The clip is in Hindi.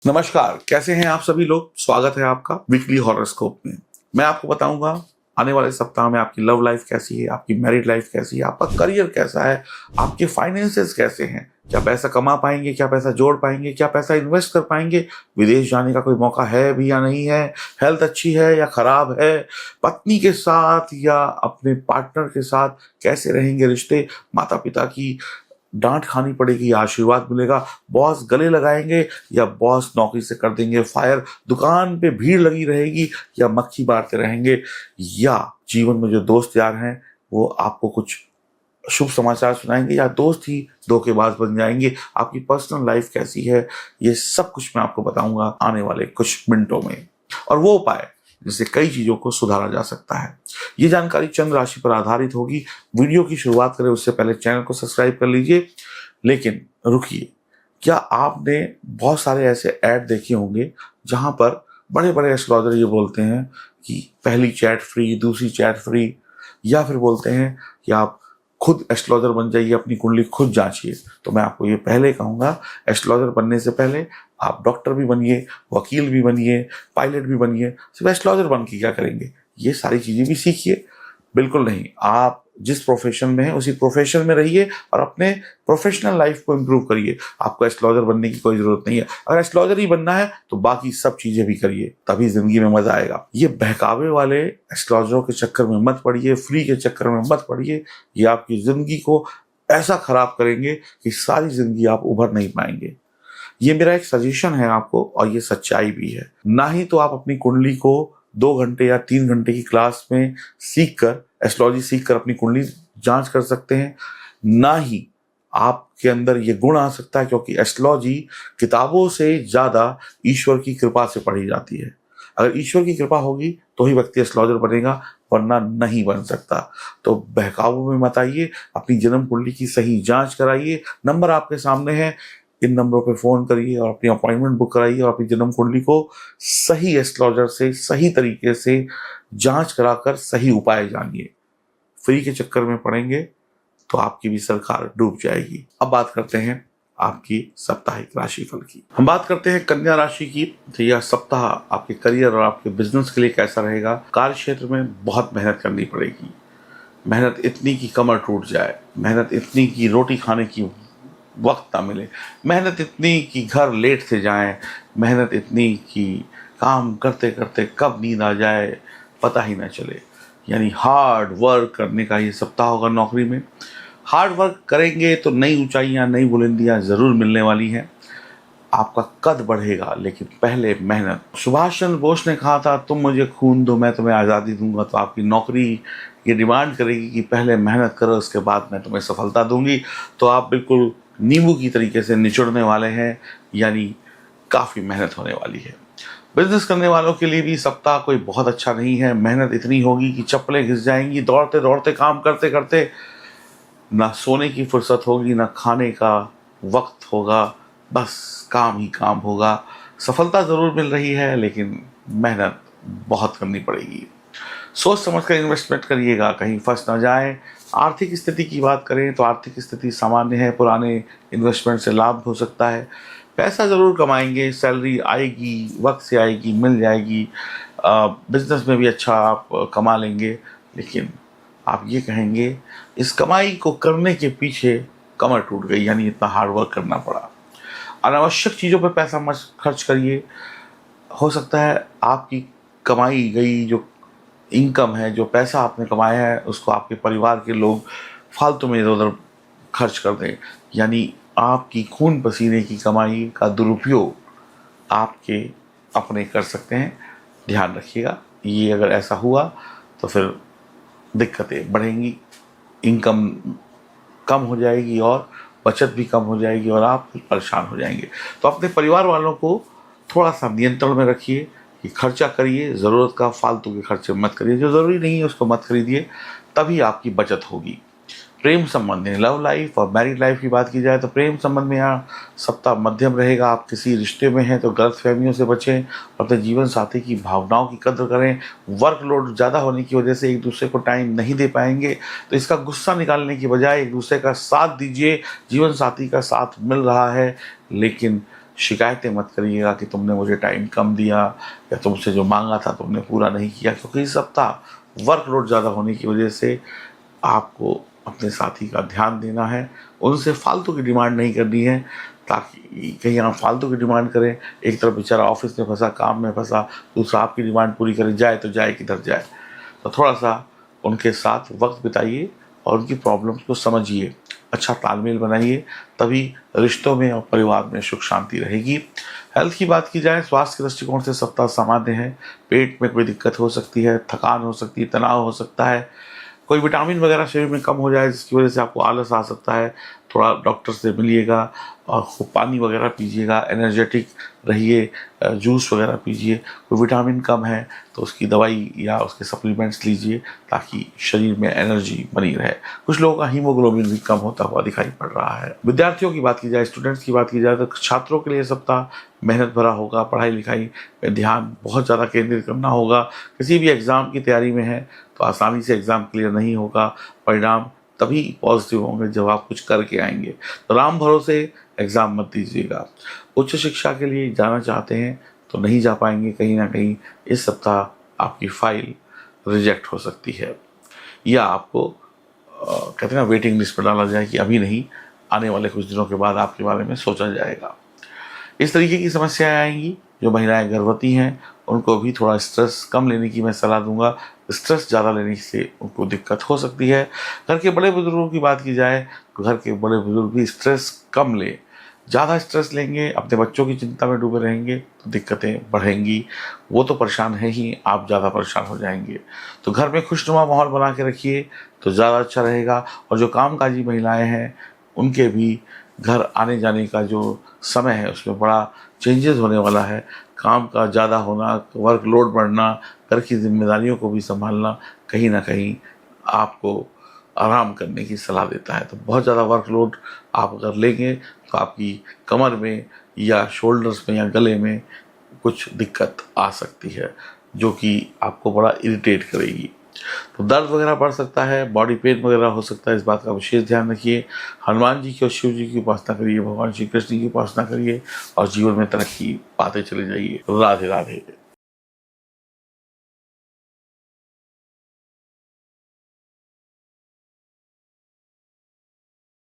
नमस्कार, कैसे हैं आप सभी लोग। स्वागत है आपका वीकली हॉरोस्कोप में। मैं आपको बताऊंगा आने वाले सप्ताह में आपकी लव लाइफ कैसी है, आपकी मैरिड लाइफ कैसी है, आपका करियर कैसा है, आपके फाइनेंसेस कैसे हैं, क्या पैसा कमा पाएंगे, क्या पैसा जोड़ पाएंगे, क्या पैसा इन्वेस्ट कर पाएंगे, विदेश जाने का कोई मौका है भी या नहीं है, हेल्थ अच्छी है या खराब है, पत्नी के साथ या अपने पार्टनर के साथ कैसे रहेंगे रिश्ते, माता पिता की डांट खानी पड़ेगी या आशीर्वाद मिलेगा, बॉस गले लगाएंगे या बॉस नौकरी से कर देंगे फायर, दुकान पे भीड़ लगी रहेगी या मक्खी मारते रहेंगे, या जीवन में जो दोस्त यार हैं वो आपको कुछ शुभ समाचार सुनाएंगे या दोस्त ही धोखेबाज बन जाएंगे, आपकी पर्सनल लाइफ कैसी है, ये सब कुछ मैं आपको बताऊंगा आने वाले कुछ मिनटों में। और वो उपाय जिससे कई चीजों को सुधारा जा सकता है। ये जानकारी चंद्र राशि पर आधारित होगी। वीडियो की शुरुआत करें उससे पहले चैनल को सब्सक्राइब कर लीजिए। लेकिन रुकिए, क्या आपने बहुत सारे ऐसे ऐड देखे होंगे जहां पर बड़े बड़े एस्ट्रोलॉजर ये बोलते हैं कि पहली चैट फ्री, दूसरी चैट फ्री, या फिर बोलते हैं कि आप खुद एस्ट्रोलॉजर बन जाइए, अपनी कुंडली खुद जांचिए। तो मैं आपको ये पहले कहूंगा, एस्ट्रोलॉजर बनने से पहले आप डॉक्टर भी बनिए, वकील भी बनिए, पायलट भी बनिए। सिर्फ एस्ट्रोलॉजर बन के क्या करेंगे, ये सारी चीजें भी सीखिए। बिल्कुल नहीं, आप जिस प्रोफेशन में हैं उसी प्रोफेशन में रहिए और अपने प्रोफेशनल लाइफ को इम्प्रूव करिए। आपको एस्ट्रोलॉजर बनने की कोई जरूरत नहीं है। अगर एस्ट्रोलॉजर ही बनना है तो बाकी सब चीजें भी करिए, तभी जिंदगी में मजा आएगा। ये बहकावे वाले एस्ट्रोलॉजरों के चक्कर में मत पड़िए, फ्री के चक्कर में मत पड़िए। ये आपकी जिंदगी को ऐसा खराब करेंगे कि सारी जिंदगी आप उभर नहीं पाएंगे। ये मेरा एक सजेशन है आपको और ये सच्चाई भी है। ना ही तो आप अपनी कुंडली को 2 घंटे या 3 घंटे की क्लास में सीखकर, एस्ट्रोलॉजी सीखकर अपनी कुंडली जांच कर सकते हैं, ना ही आपके अंदर ये गुण आ सकता है, क्योंकि एस्ट्रोलॉजी किताबों से ज्यादा ईश्वर की कृपा से पढ़ी जाती है। अगर ईश्वर की कृपा होगी तो ही व्यक्ति एस्ट्रोलॉजर बनेगा, वरना नहीं बन सकता। तो बहकावों में मत आइए, अपनी जन्म कुंडली की सही जांच कराइए। नंबर आपके सामने है, इन नंबरों पे फोन करिए और अपनी अपॉइंटमेंट बुक कराइए और अपनी जन्म कुंडली को सही एस्ट्रोलॉजर से सही तरीके से जांच कराकर सही उपाय जानिए। फ्री के चक्कर में पड़ेंगे तो आपकी भी सरकार डूब जाएगी। अब बात करते हैं आपकी साप्ताहिक राशिफल की। हम बात करते हैं कन्या राशि की। तो यह सप्ताह आपके करियर और आपके बिजनेस के लिए कैसा रहेगा। कार्य क्षेत्र में बहुत मेहनत करनी पड़ेगी। मेहनत इतनी कि कमर टूट जाए, मेहनत इतनी कि रोटी खाने की वक्त ना मिले, मेहनत इतनी कि घर लेट से जाए, मेहनत इतनी कि काम करते करते कब नींद आ जाए पता ही ना चले। यानी हार्ड वर्क करने का ये सप्ताह होगा। नौकरी में हार्ड वर्क करेंगे तो नई ऊंचाइयां, नई बुलंदियां जरूर मिलने वाली हैं। आपका कद बढ़ेगा, लेकिन पहले मेहनत। सुभाष चंद्र बोस ने कहा था, तुम मुझे खून दो मैं तुम्हें आज़ादी दूंगा। तो आपकी नौकरी ये डिमांड करेगी कि पहले मेहनत करो, उसके बाद मैं तुम्हें सफलता दूंगी। तो आप बिल्कुल नींबू की तरीके से निचुड़ने वाले हैं, यानी काफ़ी मेहनत होने वाली है। बिजनेस करने वालों के लिए भी सप्ताह कोई बहुत अच्छा नहीं है। मेहनत इतनी होगी कि चप्पलें घिस जाएंगी। दौड़ते दौड़ते काम करते करते ना सोने की फुर्सत होगी, ना खाने का वक्त होगा, बस काम ही काम होगा। सफलता ज़रूर मिल रही है, लेकिन मेहनत बहुत करनी पड़ेगी। सोच समझ कर इन्वेस्टमेंट करिएगा, कहीं फंस ना जाए। आर्थिक स्थिति की बात करें तो आर्थिक स्थिति सामान्य है। पुराने इन्वेस्टमेंट से लाभ हो सकता है। पैसा ज़रूर कमाएंगे, सैलरी आएगी, वक्त से आएगी, मिल जाएगी। बिजनेस में भी अच्छा आप कमा लेंगे, लेकिन आप ये कहेंगे इस कमाई को करने के पीछे कमर टूट गई, यानी इतना हार्ड वर्क करना पड़ा। अनावश्यक चीज़ों पर पैसा मत खर्च करिए। हो सकता है आपकी कमाई गई जो इनकम है, जो पैसा आपने कमाया है, उसको आपके परिवार के लोग फालतू में इधर उधर खर्च कर दें। यानी आपकी खून पसीने की कमाई का दुरुपयोग आपके अपने कर सकते हैं। ध्यान रखिएगा, ये अगर ऐसा हुआ तो फिर दिक्कतें बढ़ेंगी, इनकम कम हो जाएगी और बचत भी कम हो जाएगी और आप परेशान हो जाएंगे। तो अपने परिवार वालों को थोड़ा सा नियंत्रण में रखिए कि खर्चा करिए, ज़रूरत का फालतू के खर्चे मत करिए। जो ज़रूरी नहीं है उसको मत खरीदिए, तभी आपकी बचत होगी। प्रेम संबंध में, लव लाइफ और मैरिड लाइफ की बात की जाए तो प्रेम संबंध में यहाँ सप्ताह मध्यम रहेगा। आप किसी रिश्ते में हैं तो गलतफहमियों से बचें, अपने जीवन साथी की भावनाओं की कद्र करें। वर्कलोड ज़्यादा होने की वजह से एक दूसरे को टाइम नहीं दे पाएंगे, तो इसका गुस्सा निकालने की बजाय एक दूसरे का साथ दीजिए। जीवन साथी का साथ मिल रहा है, लेकिन शिकायतें मत करिएगा कि तुमने मुझे टाइम कम दिया या तुमसे जो मांगा था तुमने पूरा नहीं किया, क्योंकि इस सप्ताह वर्कलोड ज़्यादा होने की वजह से आपको अपने साथी का ध्यान देना है। उनसे फालतू की डिमांड नहीं करनी है, ताकि कहीं आप फालतू की डिमांड करें, एक तरफ बेचारा ऑफिस में फंसा, काम में फंसा, दूसरा आपकी डिमांड पूरी करे, जाए तो जाए किधर जाए। तो थोड़ा सा उनके साथ वक्त बिताइए और उनकी प्रॉब्लम्स को समझिए, अच्छा तालमेल बनाइए, तभी रिश्तों में और परिवार में सुख शांति रहेगी। हेल्थ की बात की जाए, स्वास्थ्य के दृष्टिकोण से सप्ताह सामान्य है। पेट में कोई दिक्कत हो सकती है, थकान हो सकती है, तनाव हो सकता है, कोई विटामिन वगैरह शरीर में कम हो जाए जिसकी वजह से आपको आलस आ सकता है। थोड़ा डॉक्टर से मिलिएगा और खूब पानी वगैरह पीजिएगा, एनर्जेटिक रहिए, जूस वगैरह पीजिए। कोई विटामिन कम है तो उसकी दवाई या उसके सप्लीमेंट्स लीजिए ताकि शरीर में एनर्जी बनी रहे। कुछ लोगों का हीमोग्लोबिन भी कम होता हुआ दिखाई पड़ रहा है। विद्यार्थियों की बात की जाए, स्टूडेंट्स की बात की जाए, तो छात्रों के लिए सप्ताह मेहनत भरा होगा। पढ़ाई लिखाई में ध्यान बहुत ज़्यादा केंद्रित करना होगा। किसी भी एग्ज़ाम की तैयारी में है तो आसानी से एग्ज़ाम क्लियर नहीं होगा। परिणाम तभी पॉजिटिव होंगे जब आप कुछ करके आएंगे। तो राम भरोसे एग्ज़ाम मत दीजिएगा। उच्च शिक्षा के लिए जाना चाहते हैं तो नहीं जा पाएंगे, कहीं ना कहीं इस सप्ताह आपकी फाइल रिजेक्ट हो सकती है, या आपको कहते हैं ना वेटिंग लिस्ट पर डाला जाए कि अभी नहीं, आने वाले कुछ दिनों के बाद आपके बारे में सोचा जाएगा। इस तरीके की समस्याएं आएंगी। जो महिलाएं गर्भवती हैं उनको भी थोड़ा स्ट्रेस कम लेने की मैं सलाह दूंगा। स्ट्रेस ज़्यादा लेने से उनको दिक्कत हो सकती है। घर के बड़े बुजुर्गों की बात की जाए तो घर के बड़े बुजुर्ग भी स्ट्रेस कम लें। ज़्यादा स्ट्रेस लेंगे, अपने बच्चों की चिंता में डूबे रहेंगे तो दिक्कतें बढ़ेंगी। वो तो परेशान है ही, आप ज़्यादा परेशान हो जाएंगे। तो घर में खुशनुमा माहौल बना के रखिए तो ज़्यादा अच्छा रहेगा। और जो कामकाजी महिलाएं हैं उनके भी घर आने जाने का जो समय है उसमें बड़ा चेंजेस होने वाला है। काम का ज़्यादा होना, वर्कलोड बढ़ना, घर की जिम्मेदारियों को भी संभालना कहीं ना कहीं आपको आराम करने की सलाह देता है। तो बहुत ज़्यादा वर्कलोड आप अगर लेंगे तो आपकी कमर में या शोल्डर्स में या गले में कुछ दिक्कत आ सकती है, जो कि आपको बड़ा इरिटेट करेगी। तो दर्द वगैरह बढ़ सकता है, बॉडी पेन वगैरह हो सकता है, इस बात का विशेष ध्यान रखिए। हनुमान जी की और शिव जी की उपासना करिए, भगवान श्री कृष्ण की उपासना करिए और जीवन में तरक्की पाते चले जाइए। राधे राधे।